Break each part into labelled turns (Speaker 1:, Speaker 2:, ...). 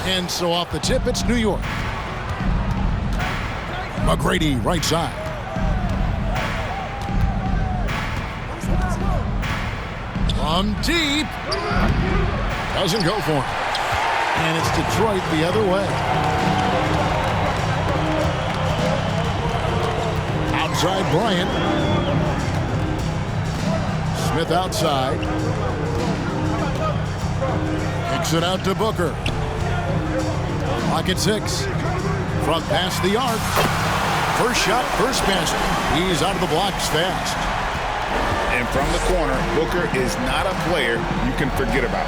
Speaker 1: And so off the tip, it's New York. McGrady, right side. From deep. Doesn't go for him. And it's Detroit the other way. Outside Bryant. Smith outside. Kicks it out to Booker. Clock at 6. Front past the arc. First shot, first basket. He's out of the blocks fast.
Speaker 2: And from the corner, Booker is not a player you can forget about.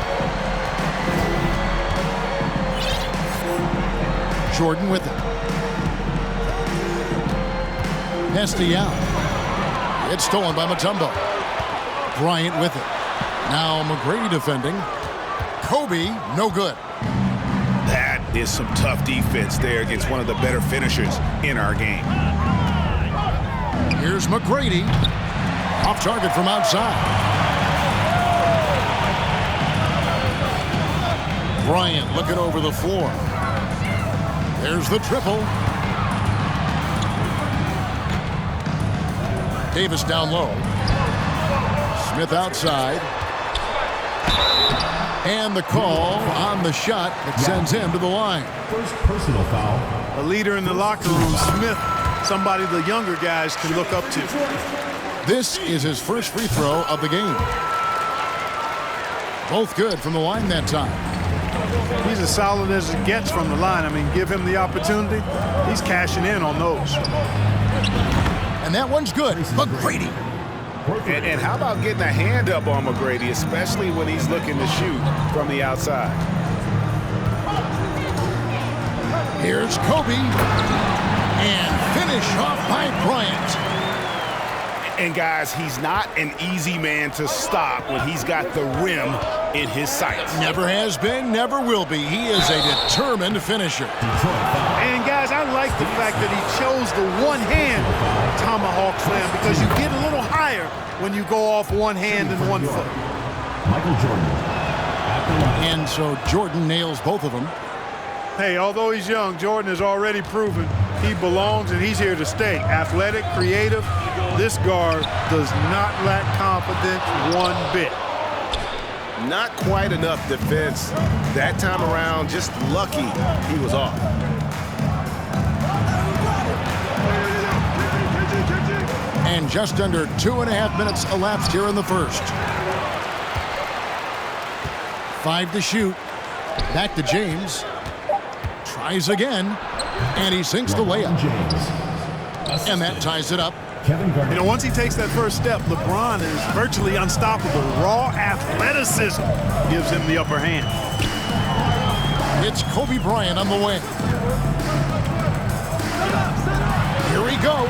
Speaker 1: Jordan with it. Hestial. It's stolen by Mutombo. Bryant with it. Now McGrady defending. Kobe, no good.
Speaker 2: That is some tough defense there against one of the better finishers in our game.
Speaker 1: Here's McGrady. Off target from outside. Bryant looking over the floor. There's the triple. Davis down low. Smith outside. And the call on the shot that sends him to the line.
Speaker 3: First personal foul.
Speaker 4: A leader in the locker room, Smith, somebody the younger guys can look up to.
Speaker 1: This is his first free throw of the game. Both good from the line that time.
Speaker 4: He's as solid as it gets from the line. I mean, give him the opportunity. He's cashing in on those.
Speaker 1: And that one's good. McGrady.
Speaker 2: And how about getting a hand up on McGrady, especially when he's looking to shoot from the outside?
Speaker 1: Here's Kobe. And finish off by Bryant.
Speaker 2: And guys, he's not an easy man to stop when he's got the rim in his sights.
Speaker 1: Never has been, never will be. He is a determined finisher.
Speaker 4: And guys, I like the fact that he chose the one-hand tomahawk slam because you get a little higher when you go off one hand and 1 foot.
Speaker 3: Michael Jordan.
Speaker 1: And so Jordan nails both of them.
Speaker 4: Hey, although he's young, Jordan has already proven he belongs and he's here to stay. Athletic, creative. This guard does not lack confidence one bit.
Speaker 2: Not quite enough defense that time around. Just lucky he was off.
Speaker 1: And just under 2.5 minutes elapsed here in the first. 5 to shoot. Back to James. Tries again. And he sinks the layup. And that ties it up.
Speaker 3: Kevin Garnett.
Speaker 4: You know, once he takes that first step, LeBron is virtually unstoppable. Raw athleticism gives him the upper hand.
Speaker 1: It's Kobe Bryant on the wing. Here he goes.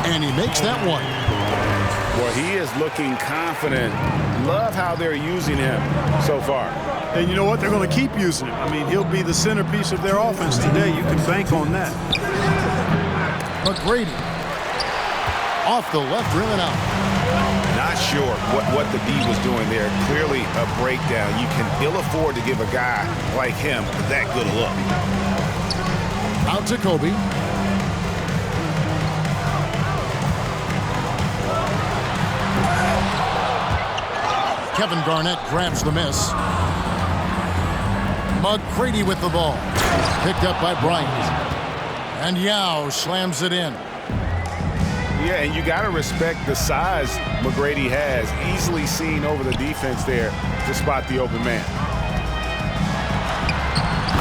Speaker 1: And he makes that one.
Speaker 2: Well, he is looking confident. Love how they're using him so far.
Speaker 4: And you know what? They're going to keep using him. I mean, he'll be the centerpiece of their offense today. You can bank on that.
Speaker 1: McGrady. Off the left rim and out.
Speaker 2: Not sure what the D was doing there. Clearly a breakdown. You can ill afford to give a guy like him that good a look.
Speaker 1: Out to Kobe. Kevin Garnett grabs the miss. McGrady with the ball. Picked up by Bryant. And Yao slams it in.
Speaker 2: Yeah, and you got to respect the size McGrady has. Easily seen over the defense there to spot the open man.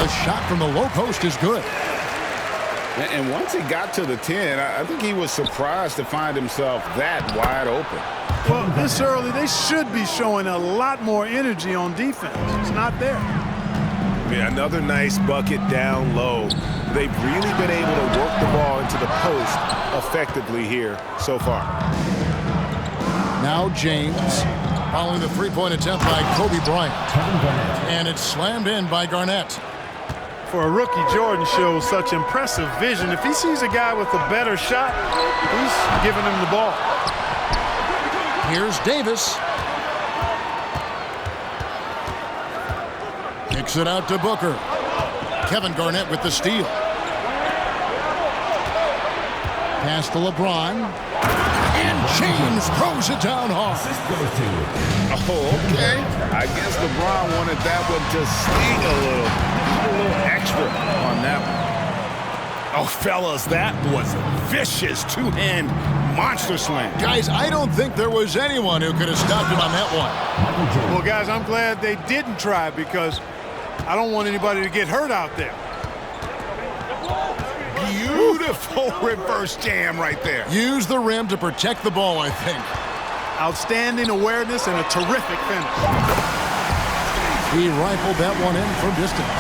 Speaker 1: The shot from the low post is good.
Speaker 2: And once he got to the 10, I think he was surprised to find himself that wide open.
Speaker 4: Well, this early, they should be showing a lot more energy on defense. It's not there.
Speaker 2: Yeah, another nice bucket down low. They've really been able to work the ball into the post effectively here so far.
Speaker 1: Now James, following the three-point attempt by Kobe Bryant. And it's slammed in by Garnett.
Speaker 4: For a rookie, Jordan shows such impressive vision. If he sees a guy with a better shot, he's giving him the ball.
Speaker 1: Here's Davis. Kicks it out to Booker. Kevin Garnett with the steal. Pass to LeBron. And James throws it down hard.
Speaker 2: Oh, okay. I guess LeBron wanted that one to sting a little extra on that one. Oh, fellas, that was a vicious two-hand monster slam.
Speaker 1: Guys, I don't think there was anyone who could have stopped him on that one.
Speaker 4: Well, guys, I'm glad they didn't try because I don't want anybody to get hurt out there.
Speaker 2: Beautiful reverse jam right there.
Speaker 1: Use the rim to protect the ball, I think.
Speaker 4: Outstanding awareness and a terrific finish.
Speaker 1: He rifled that one in from distance.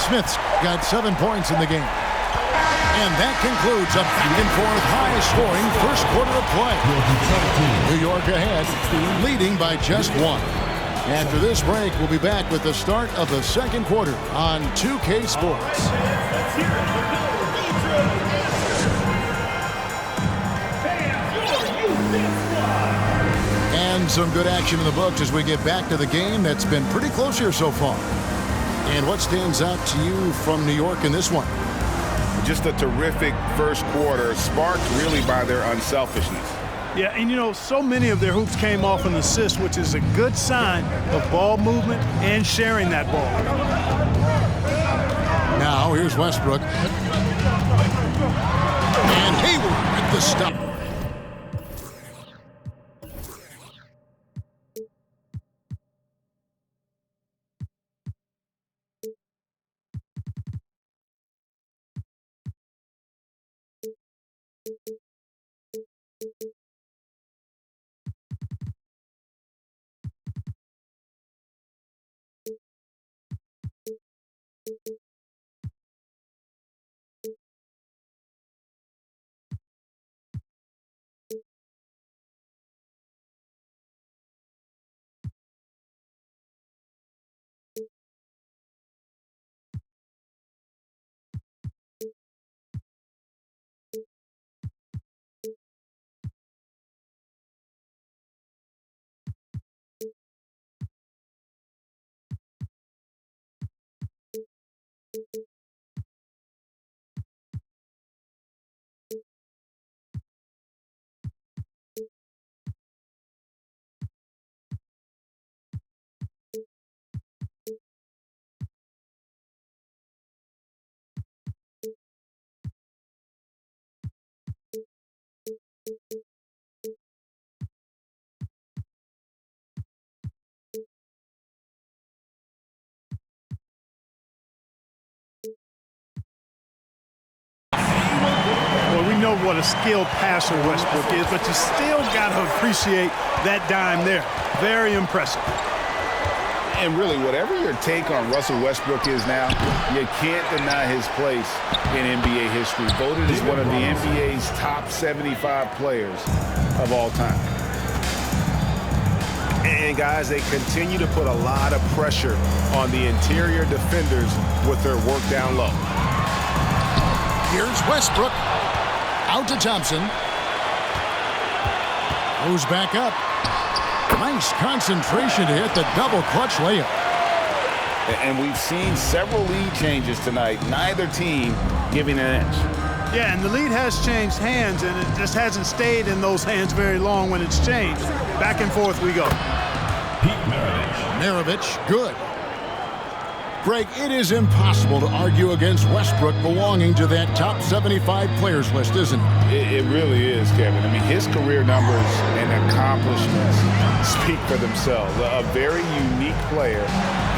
Speaker 1: Smith's got 7 points in the game. And that concludes a back-and-forth high-scoring first quarter of play. New York ahead, leading by just 1. After this break, we'll be back with the start of the second quarter on 2K Sports. And some good action in the books as we get back to the game that's been pretty close here so far. And what stands out to you from New York in this one?
Speaker 2: Just a terrific first quarter, sparked really by their unselfishness.
Speaker 4: Yeah, and you know, so many of their hoops came off an assist, which is a good sign of ball movement and sharing that ball.
Speaker 1: Now, here's Westbrook. And Hayward with the stop.
Speaker 4: Well, we know what a skilled passer Westbrook is, but you still got to appreciate that dime there. Very impressive.
Speaker 2: And really, whatever your take on Russell Westbrook is now, you can't deny his place in NBA history. Voted as one of the NBA's top 75 players of all time. And guys, they continue to put a lot of pressure on the interior defenders with their work down low.
Speaker 1: Here's Westbrook. Out to Thompson. Goes back up. Nice concentration to hit the double clutch layup.
Speaker 2: And we've seen several lead changes tonight. Neither team giving an inch.
Speaker 4: Yeah, and the lead has changed hands, and it just hasn't stayed in those hands very long when it's changed. Back and forth we go.
Speaker 3: Pete Maravich.
Speaker 1: Maravich, good. Greg, it is impossible to argue against Westbrook belonging to that top 75 players list, isn't it?
Speaker 2: It really is, Kevin. I mean, his career numbers and accomplishments speak for themselves. A very unique player,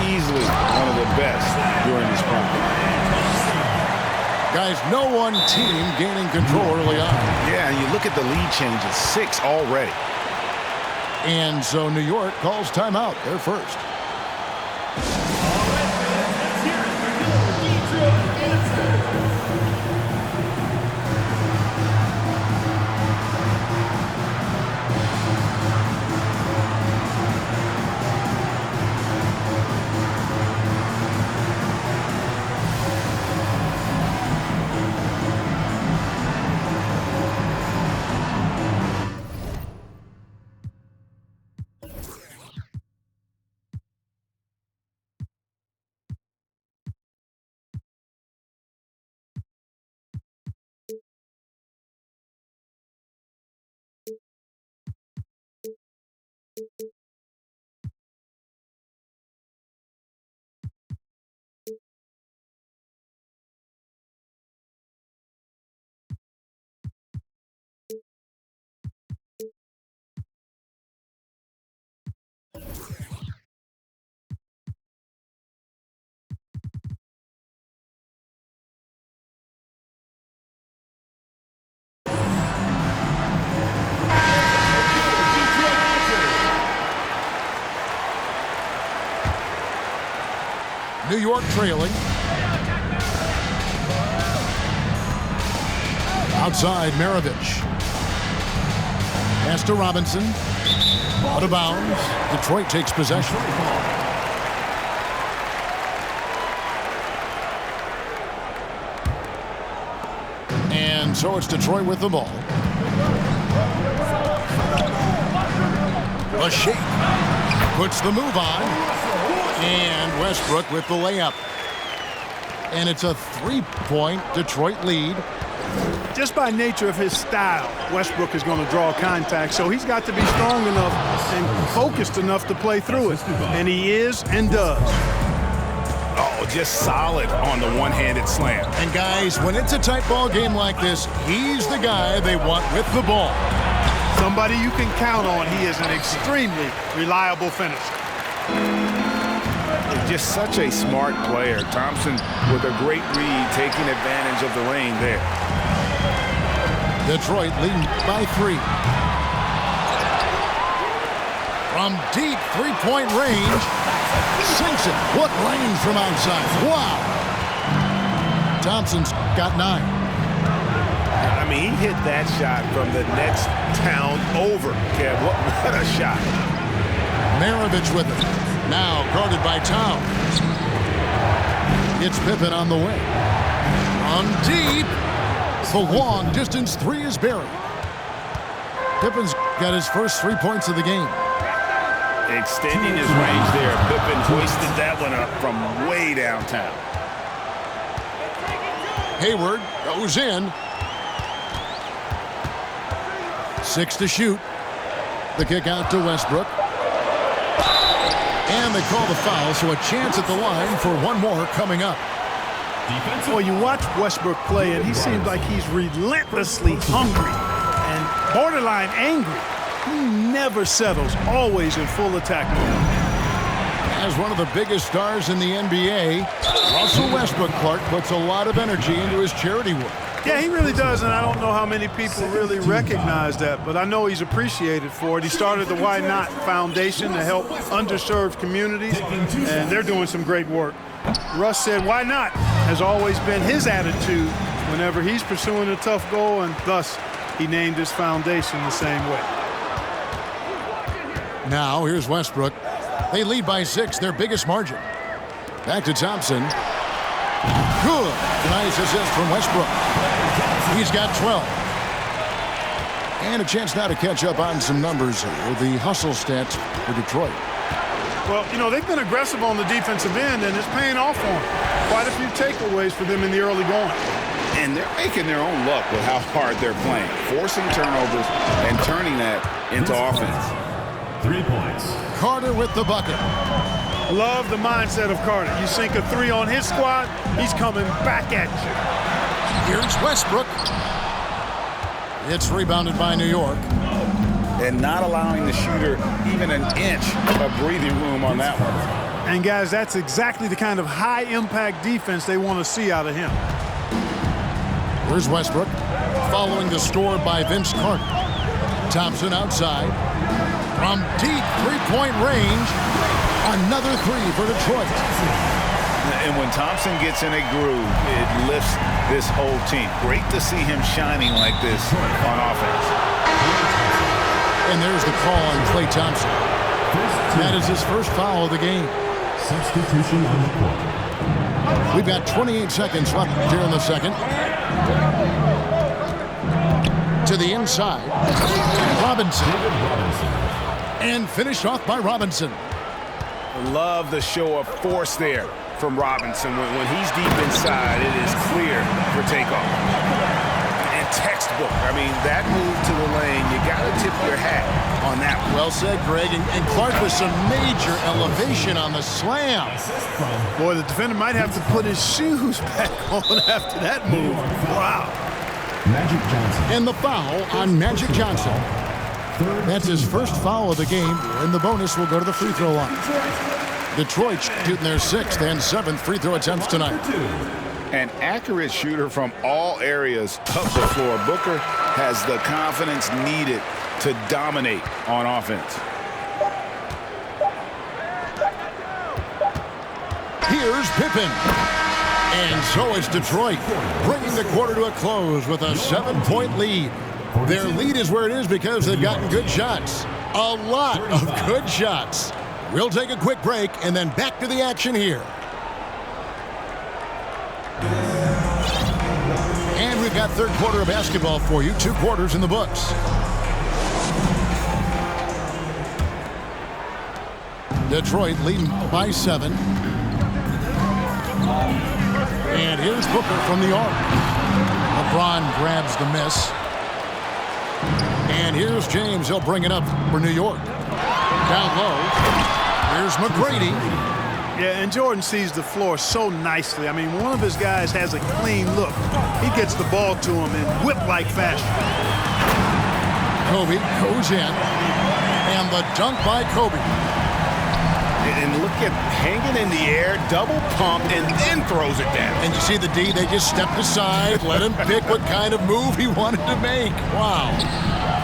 Speaker 2: easily one of the best during his prime.
Speaker 1: Guys, no one team gaining control early on.
Speaker 2: Yeah, and you look at the lead changes, 6 already.
Speaker 1: And so New York calls timeout. They're first. New York trailing. Outside, Maravich. Pass to Robinson. Out of bounds. Detroit takes possession. And so it's Detroit with the ball. A shake. Puts the move on. And Westbrook with the layup. And it's a 3-point Detroit lead.
Speaker 4: Just by nature of his style, Westbrook is going to draw contact, so he's got to be strong enough and focused enough to play through it. And he is and does.
Speaker 2: Oh, just solid on the one-handed slam.
Speaker 1: And guys, when it's a tight ball game like this, he's the guy they want with the ball.
Speaker 4: Somebody you can count on. He is an extremely reliable finisher.
Speaker 2: Just such a smart player. Thompson with a great read, taking advantage of the lane there.
Speaker 1: Detroit leading by 3. From deep three-point range, sinks it. What range from outside. Wow. Thompson's got 9.
Speaker 2: I mean, he hit that shot from the next town over. Kev, what a shot.
Speaker 1: Maravich with it. Now guarded by Towns. It's Pippen on the wing. On deep. The long distance 3 is buried. Pippen's got his first 3 points of the game.
Speaker 2: Extending his range there. Pippen hoisted that one up from way downtown.
Speaker 1: Hayward goes in. 6 to shoot. The kick out to Westbrook. And they call the foul, so a chance at the line for one more coming up.
Speaker 4: Well, you watch Westbrook play, and he seems like he's relentlessly hungry and borderline angry. He never settles, always in full attack mode.
Speaker 1: As one of the biggest stars in the NBA, Russell Westbrook, Clark, puts a lot of energy into his charity work.
Speaker 4: Yeah, he really does, and I don't know how many people really recognize that, but I know he's appreciated for it. He started the Why Not Foundation to help underserved communities, and they're doing some great work. Russ said, why not, has always been his attitude whenever he's pursuing a tough goal, and thus he named his foundation the same way.
Speaker 1: Now, here's Westbrook. They lead by 6, their biggest margin. Back to Thompson. Good. Nice assist from Westbrook. He's got 12. And a chance now to catch up on some numbers here. The hustle stats for Detroit.
Speaker 4: Well, you know, they've been aggressive on the defensive end, and it's paying off for them. Quite a few takeaways for them in the early going.
Speaker 2: And they're making their own luck with how hard they're playing, forcing turnovers and turning that into offense.
Speaker 3: 3 points.
Speaker 1: Carter with the bucket.
Speaker 4: Love the mindset of Carter. You sink a 3 on his squad, he's coming back at you.
Speaker 1: Here's Westbrook. It's rebounded by New York.
Speaker 2: And not allowing the shooter even an inch of breathing room on that one.
Speaker 4: And guys, that's exactly the kind of high-impact defense they want to see out of him.
Speaker 1: Here's Westbrook, following the score by Vince Carter. Thompson outside. From deep three-point range, another 3 for Detroit.
Speaker 2: And when Thompson gets in a groove, it lifts this whole team. Great to see him shining like this on offense.
Speaker 1: And there's the call on Klay Thompson. That is his first foul of the game.
Speaker 3: Substitution on the court.
Speaker 1: We've got 28 seconds left here in the second. To the inside. Robinson. And finished off by Robinson.
Speaker 2: Love the show of force there from Robinson. When he's deep inside, it is clear for takeoff. And textbook. I mean, that move to the lane, you got to tip your hat on that one.
Speaker 1: Well said, Greg. And Clark with some major elevation on the slam.
Speaker 4: Boy, the defender might have to put his shoes back on after that move. Wow.
Speaker 3: Magic Johnson.
Speaker 1: And the foul on Magic Johnson. That's his first foul of the game, and the bonus will go to the free throw line. Detroit shooting their 6th and 7th free throw attempts tonight.
Speaker 2: An accurate shooter from all areas of the floor. Booker has the confidence needed to dominate on offense.
Speaker 1: He Here's Pippen. And so it's Detroit, bringing the quarter to a close with a 7-point lead. Their lead is where it is because they've gotten good shots. A lot of good shots. We'll take a quick break and then back to the action here. And we've got third quarter of basketball for you. 2 quarters in the books. Detroit leading by 7. And here's Booker from the arc. LeBron grabs the miss. And here's James. He'll bring it up for New York. Down low. Here's McGrady.
Speaker 4: Yeah, and Jordan sees the floor so nicely. I mean, one of his guys has a clean look. He gets the ball to him in whip-like fashion.
Speaker 1: Kobe goes in. And the dunk by Kobe.
Speaker 2: And look at hanging in the air, double pump, and then throws it down.
Speaker 1: And you see the D, they just stepped aside, let him pick what kind of move he wanted to make. Wow.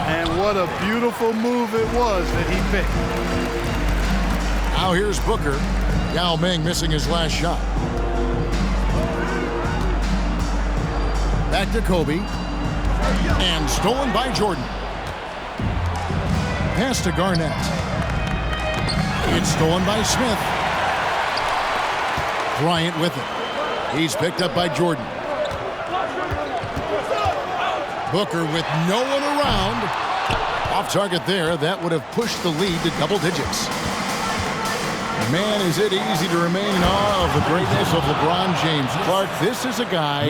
Speaker 4: And what a beautiful move it was that he picked.
Speaker 1: Now here's Booker. Yao Ming missing his last shot. Back to Kobe. And stolen by Jordan. Pass to Garnett. It's stolen by Smith. Bryant with it. He's picked up by Jordan. Booker with no one around. Off target there. That would have pushed the lead to double digits. Man, is it easy to remain in awe of the greatness of LeBron James. Clark, this is a guy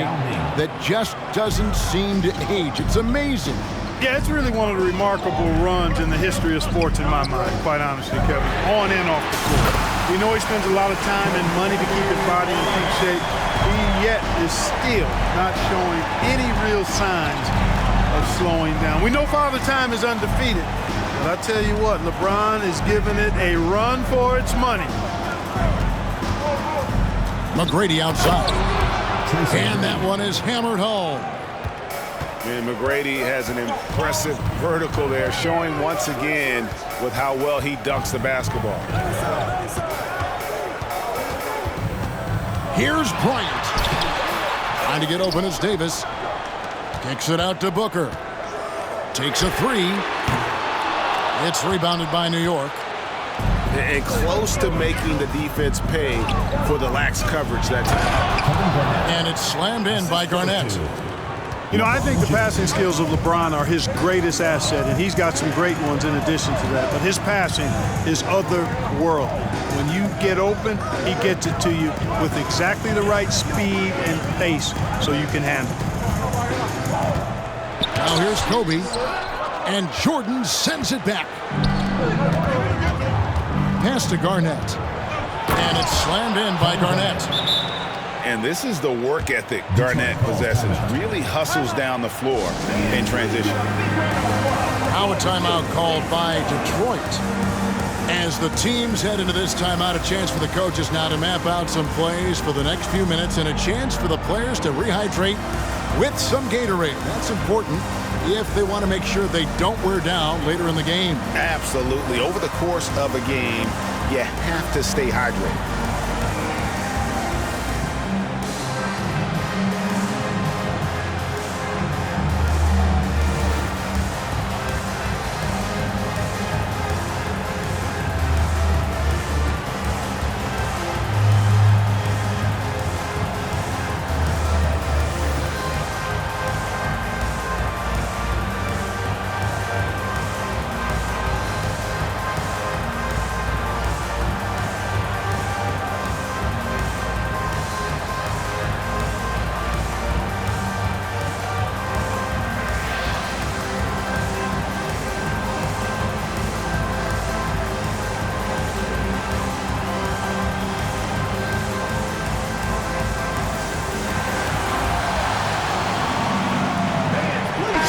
Speaker 1: that just doesn't seem to age. It's amazing.
Speaker 4: Yeah, it's really one of the remarkable runs in the history of sports in my mind, quite honestly, Kevin. On and off the court. We know he spends a lot of time and money to keep his body in peak shape. He yet is still not showing any real signs of slowing down. We know Father Time is undefeated, but I tell you what, LeBron is giving it a run for its money.
Speaker 1: McGrady outside. And that one is hammered home.
Speaker 2: And McGrady has an impressive vertical there, showing once again with how well he dunks the basketball.
Speaker 1: Here's Bryant. Trying to get open is Davis. Kicks it out to Booker. Takes a 3. It's rebounded by New York.
Speaker 2: And close to making the defense pay for the lax coverage that time.
Speaker 1: And it's slammed in by Garnett.
Speaker 4: You know, I think the passing skills of LeBron are his greatest asset, and he's got some great ones in addition to that. But his passing is otherworldly. When you get open, he gets it to you with exactly the right speed and pace so you can handle it.
Speaker 1: Now here's Kobe, and Jordan sends it back. Pass to Garnett, and it's slammed in by Garnett.
Speaker 2: And this is the work ethic Garnett possesses. Really hustles down the floor in transition.
Speaker 1: Now a timeout called by Detroit. As the teams head into this timeout, a chance for the coaches now to map out some plays for the next few minutes and a chance for the players to rehydrate with some Gatorade. That's important if they want to make sure they don't wear down later in the game.
Speaker 2: Absolutely. Over the course of a game, you have to stay hydrated.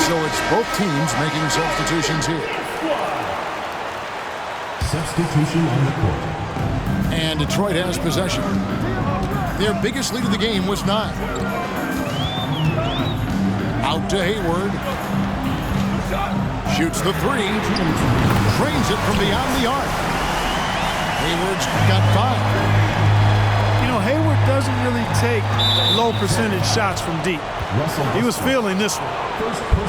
Speaker 1: So it's both teams making substitutions here.
Speaker 3: Substitution on the court.
Speaker 1: And Detroit has possession. Their biggest lead of the game was 9. Out to Hayward. Shoots the 3. Drains it from beyond the arc. Hayward's got 5.
Speaker 4: You know, know, Hayward doesn't really take low percentage shots from deep. He was feeling this one.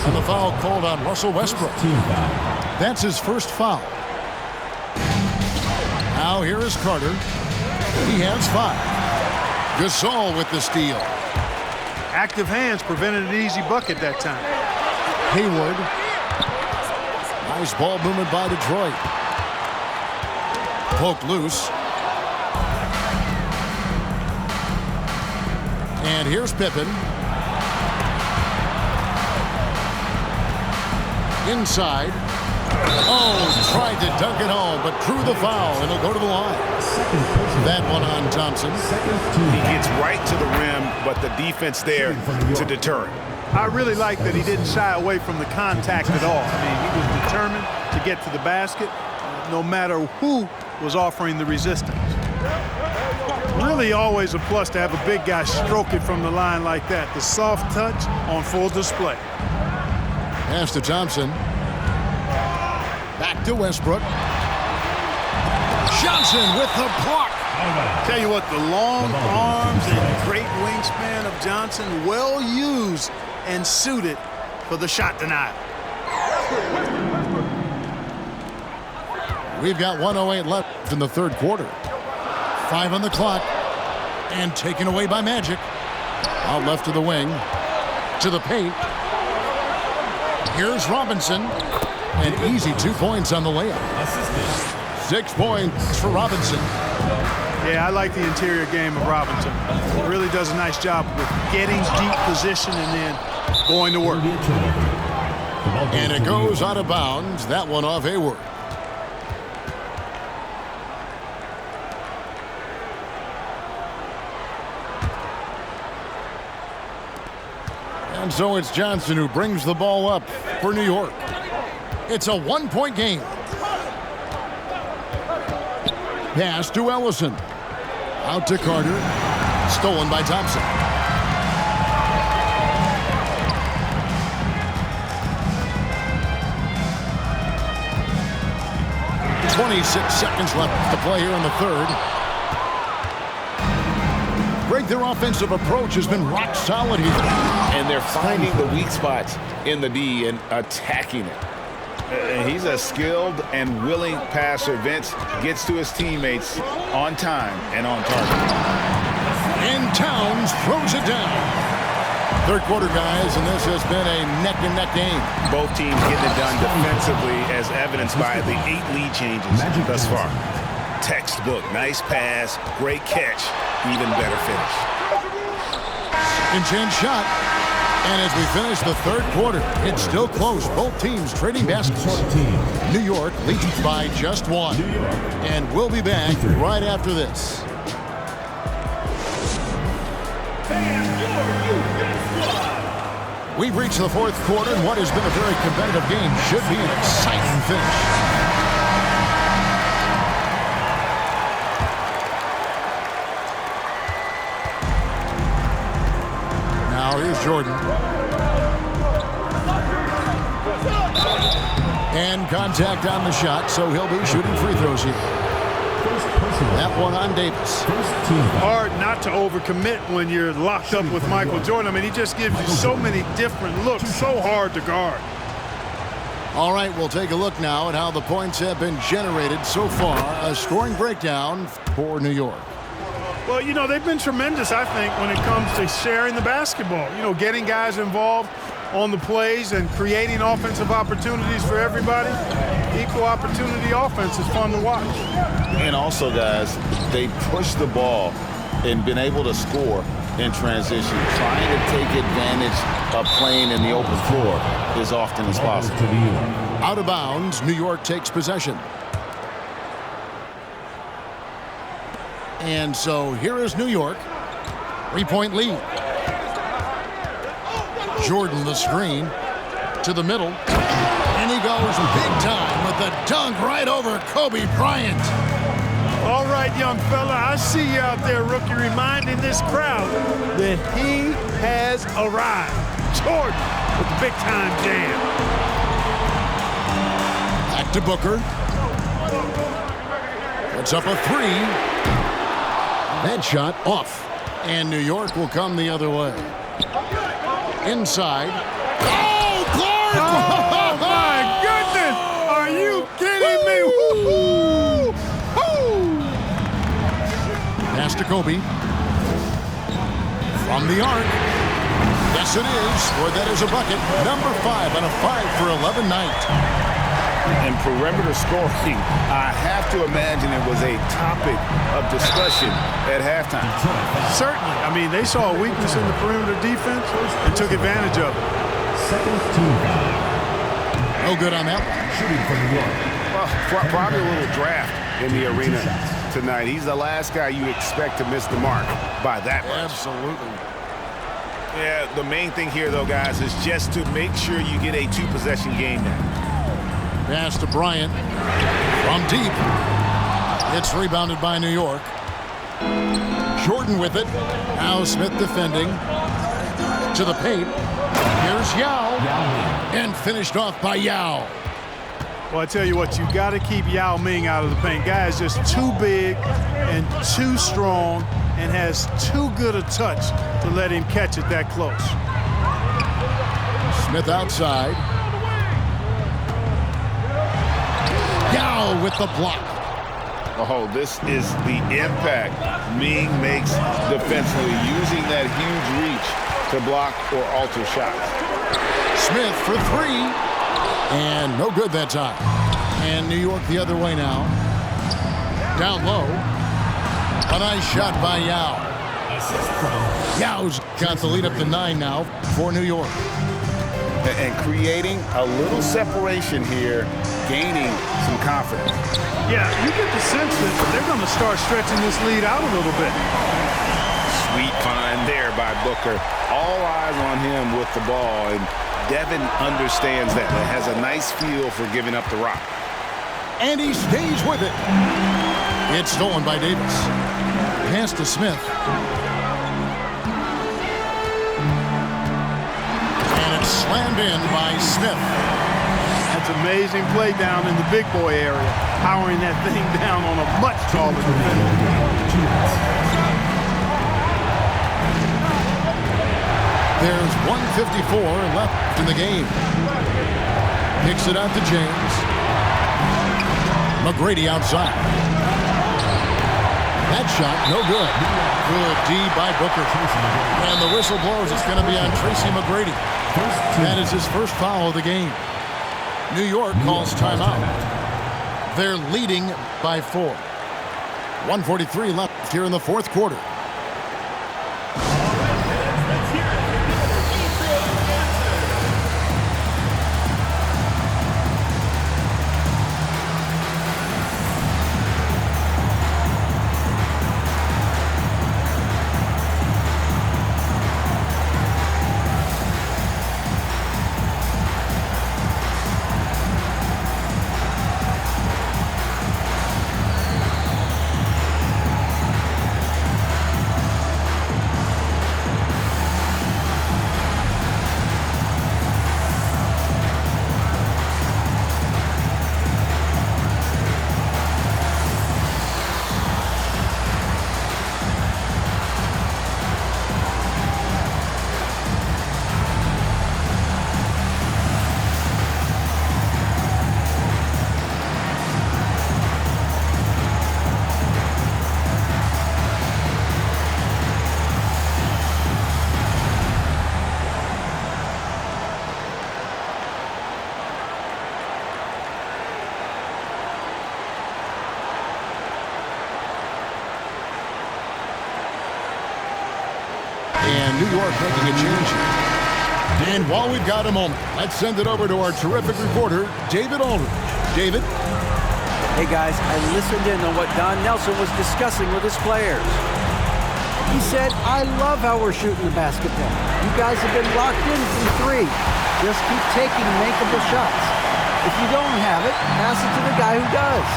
Speaker 1: And the foul called on Russell Westbrook. That's his first foul. Now here is Carter. He has 5. Gasol with the steal.
Speaker 4: Active hands prevented an easy bucket that time.
Speaker 1: Hayward. Nice ball movement by Detroit. Poked loose. And here's Pippen. Inside. Oh, tried to dunk it home, but drew the foul, and he'll go to the line. That one on Thompson.
Speaker 2: He gets right to the rim, but the defense there to deter him.
Speaker 4: I really like that he didn't shy away from the contact at all. I mean, he was determined to get to the basket, no matter who was offering the resistance. Really always a plus to have a big guy stroke it from the line like that. The soft touch on full display.
Speaker 1: Pass to Thompson. Back to Westbrook. Johnson with the block.
Speaker 4: Tell you what, the long arms and great wingspan of Johnson, well used and suited for the shot denial.
Speaker 1: We've got 1:08 left in the third quarter. 5 on the clock. And taken away by Magic. Out left to the wing. To the paint. Here's Robinson. An easy 2 points on the layup. 6 points for Robinson.
Speaker 4: Yeah, I like the interior game of Robinson. He really does a nice job with getting deep position and then going to work.
Speaker 1: And it goes out of bounds. That one off Hayward. And so it's Johnson who brings the ball up for New York. It's a 1-point game. Pass to Ellison. Out to Carter. Stolen by Thompson. .26 seconds left to play here in the third. Their offensive approach has been rock solid here.
Speaker 2: And they're finding the weak spots in the D and attacking it. And he's a skilled and willing passer. Vince gets to his teammates on time and on target.
Speaker 1: And Towns throws it down. Third quarter, guys, and this has been a neck-and-neck game.
Speaker 2: Both teams getting it done defensively, as evidenced by the 8 lead changes thus far. Textbook, nice pass, great catch, even better finish.
Speaker 1: Second chance shot. And as we finish the third quarter, it's still close. Both teams trading baskets. New York leads by just 1. And we'll be back right after this. We've reached the fourth quarter, and what has been a very competitive game should be an exciting finish. Now here's Jordan. And contact on the shot, so he'll be shooting free throws here. That one on Davis.
Speaker 4: Hard not to overcommit when you're locked up with Michael Jordan. I mean, he just gives you so many different looks, so hard to guard.
Speaker 1: All right, we'll take a look now at how the points have been generated so far. A scoring breakdown for New York.
Speaker 4: Well, you know, they've been tremendous, I think, when it comes to sharing the basketball. You know, getting guys involved on the plays and creating offensive opportunities for everybody. Equal opportunity offense is fun to watch.
Speaker 2: And also, guys, they push the ball and been able to score in transition, trying to take advantage of playing in the open floor as often as possible.
Speaker 1: Out of bounds, New York takes possession. And so here is New York. 3-point lead. Jordan the screen to the middle. And he goes big time with the dunk right over Kobe Bryant.
Speaker 4: All right, young fella, I see you out there, rookie, reminding this crowd that he has arrived. Jordan with the big-time jam.
Speaker 1: Back to Booker. Puts up a 3. That shot off. And New York will come the other way. Inside. Oh, Clark!
Speaker 4: Oh, my goodness! Are you kidding me? Woo-hoo! Woo!
Speaker 1: Pass to Kobe. From the arc. Yes, it is. Or that is a bucket. Number 5 on a 5-for-11 night.
Speaker 2: And perimeter scoring, I have to imagine it was a topic of discussion at halftime.
Speaker 4: Certainly. I mean, they saw a weakness in the perimeter defense and took advantage of it.
Speaker 3: Second team foul.
Speaker 1: No good on that one.
Speaker 3: Shooting from New York.
Speaker 2: Well, probably a little draft in the arena tonight. He's the last guy you expect to miss the mark by that much.
Speaker 1: Absolutely.
Speaker 2: Yeah, the main thing here, though, guys, is just to make sure you get a 2-possession game now.
Speaker 1: Pass to Bryant. From deep. It's rebounded by New York. Jordan with it. Now Smith defending. To the paint. Here's Yao. And finished off by Yao.
Speaker 4: Well, I tell you what, you got to keep Yao Ming out of the paint. Guy is just too big and too strong and has too good a touch to let him catch it that close.
Speaker 1: Smith outside. Yao with the block.
Speaker 2: Oh, this is the impact Ming makes defensively, using that huge reach to block or alter shots.
Speaker 1: Smith for 3. And no good that time. And New York the other way now. Down low. A nice shot by Yao. Yao's got the lead up to 9 now for New York.
Speaker 2: And creating a little separation here, gaining some confidence.
Speaker 4: Yeah, you get the sense that they're going to start stretching this lead out a little bit.
Speaker 2: Sweet find there by Booker. All eyes on him with the ball, and Devin understands that. He has a nice feel for giving up the rock.
Speaker 1: And he stays with it. It's stolen by Davis. Pass to Smith. And it's slammed in by Smith.
Speaker 4: That's amazing play down in the big boy area, powering that thing down on a much taller defender.
Speaker 1: There's 1:54 left in the game. Kicks it out to James. McGrady outside. That shot, no good. Good D by Booker. And the whistle blows. It's going to be on Tracy McGrady. That is his first foul of the game. New York calls timeout. They're leading by 4. 1:43 left here in the fourth quarter. And New York making a change. And while we've got a moment, let's send it over to our terrific reporter, David Aldridge. David?
Speaker 5: Hey guys, I listened in on what Don Nelson was discussing with his players. He said, I love how we're shooting the basketball. You guys have been locked in from 3. Just keep taking makeable shots. If you don't have it, pass it to the guy who does.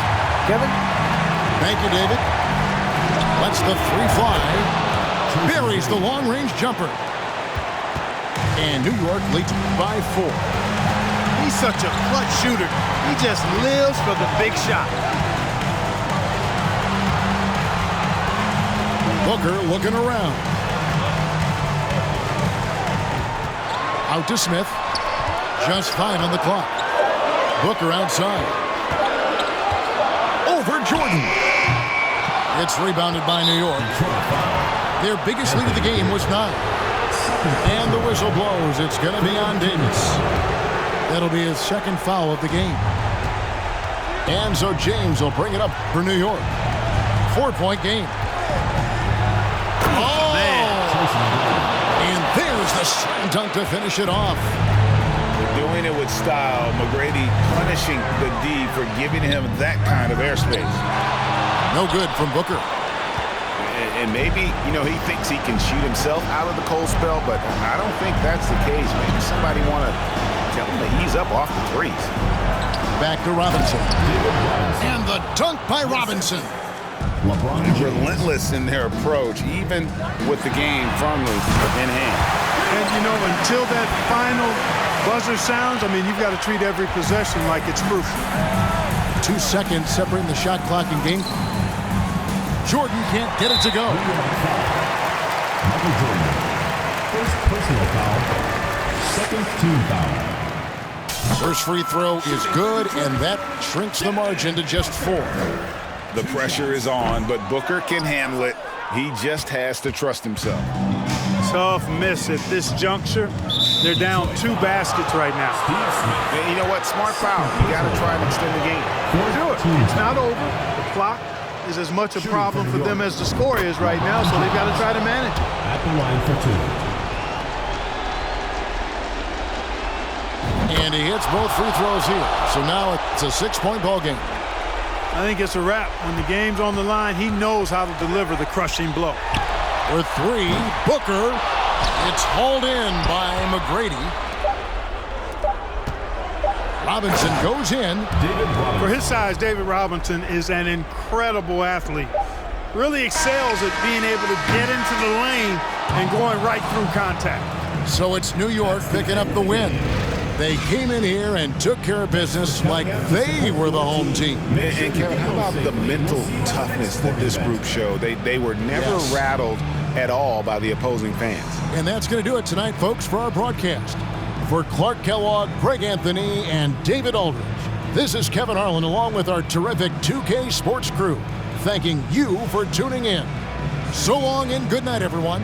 Speaker 5: Kevin?
Speaker 1: Thank you, David. Lets the 3 fly. Buries the long-range jumper. And New York leads by 4.
Speaker 4: He's such a clutch shooter. He just lives for the big shot.
Speaker 1: Booker looking around. Out to Smith. Just 5 on the clock. Booker outside. Over Jordan. It's rebounded by New York. Their biggest lead of the game was 9. And the whistle blows. It's going to be on Davis. That'll be his second foul of the game. And so James will bring it up for New York. 4-point game. Oh! And there's the slam dunk to finish it off.
Speaker 2: Doing it with style. McGrady punishing the D for giving him that kind of airspace.
Speaker 1: No good from Booker.
Speaker 2: And maybe, he thinks he can shoot himself out of the cold spell, but I don't think that's the case. Maybe somebody want to tell him to ease up off the threes.
Speaker 1: Back to Robinson. And the dunk by Robinson.
Speaker 2: Relentless in their approach, even with the game firmly in hand.
Speaker 4: And, until that final buzzer sounds, you've got to treat every possession like it's crucial.
Speaker 1: 2 seconds separating the shot clock and game clock. Jordan can't get it to go.
Speaker 3: Michael Jordan. First personal foul. Second team foul.
Speaker 1: First free throw is good, and that shrinks the margin to just 4.
Speaker 2: The pressure is on, but Booker can handle it. He just has to trust himself.
Speaker 4: Tough miss at this juncture. They're down 2 baskets right now.
Speaker 2: And you know what? Smart foul. You got to try and extend the game.
Speaker 4: Do it. It's not over. The clock is as much a problem for them as the score is right now, so they've got to try to manage it.
Speaker 3: At the line for 2.
Speaker 1: And he hits both free throws here. So now it's a 6-point ball game.
Speaker 4: I think it's a wrap. When the game's on the line, he knows how to deliver the crushing blow.
Speaker 1: For 3, Booker. It's hauled in by McGrady. Robinson goes in.
Speaker 4: For his size, David Robinson is an incredible athlete. Really excels at being able to get into the lane and going right through contact.
Speaker 1: So it's New York picking up the win. They came in here and took care of business like they were the home team.
Speaker 2: And Kevin, how about the mental toughness that this group showed? They were never rattled at all by the opposing fans.
Speaker 1: And that's going to do it tonight, folks, for our broadcast. For Clark Kellogg, Greg Anthony, and David Aldridge, this is Kevin Harlan along with our terrific 2K Sports crew, thanking you for tuning in. So long and good night, everyone.